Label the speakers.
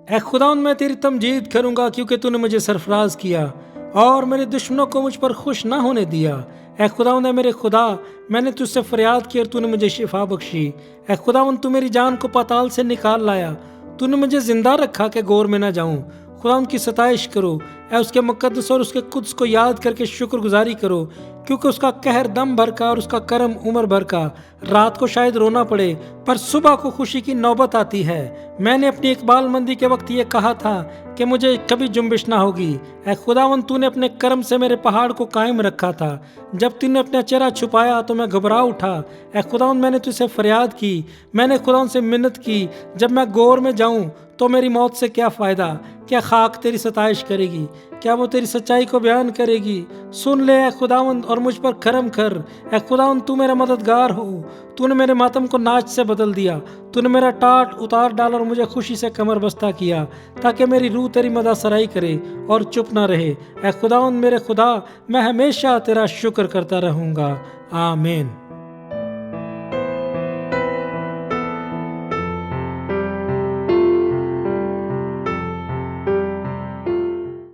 Speaker 1: ऐ खुदावंद, मैं तेरी तमजीद करूंगा क्योंकि तूने मुझे सरफराज किया और मेरे दुश्मनों को मुझ पर खुश ना होने दिया। ऐ खुदावंद, मेरे खुदा, मैंने तुझसे फरियाद की और तूने मुझे शिफा बख्शी। ऐ खुदावंद, तू मेरी जान को पाताल से निकाल लाया, तूने मुझे जिंदा रखा कि गौर में ना जाऊं। खुदावंद की सताइश करो, ऐ उसके मुकद्दस और उसके कुद्स को याद करके शुक्रगुजारी करो, क्योंकि उसका कहर दम भर का और उसका करम उम्र भर का। रात को शायद रोना पड़े पर सुबह को खुशी की नौबत आती है। मैंने अपनी इकबालमंदी के वक्त ये कहा था कि मुझे कभी जुम्बिश ना होगी। ऐ खुदावंद, तूने अपने करम से मेरे पहाड़ को कायम रखा था। जब तूने अपना चेहरा छुपाया तो मैं घबरा उठा। ऐ खुदावंद, मैंने तुझसे फरियाद की, मैंने खुदावंद से मिन्नत की, जब मैं गौर में जाऊं तो मेरी मौत से क्या फ़ायदा। क्या खाक तेरी सताइश करेगी, क्या वो तेरी सच्चाई को बयान करेगी। सुन ले ऐ खुदावंद और मुझ पर करम कर। ऐ खुदावंद, तू मेरा मददगार हो। तूने मेरे मातम को नाच से बदल दिया, तूने मेरा टाट उतार डाला और मुझे खुशी से कमर बस्ता किया, ताकि मेरी रूह तेरी मदासराई करे और चुप ना रहे। ऐ खुदावंद मेरे खुदा, मैं हमेशा तेरा शुक्र करता रहूँगा। आमीन।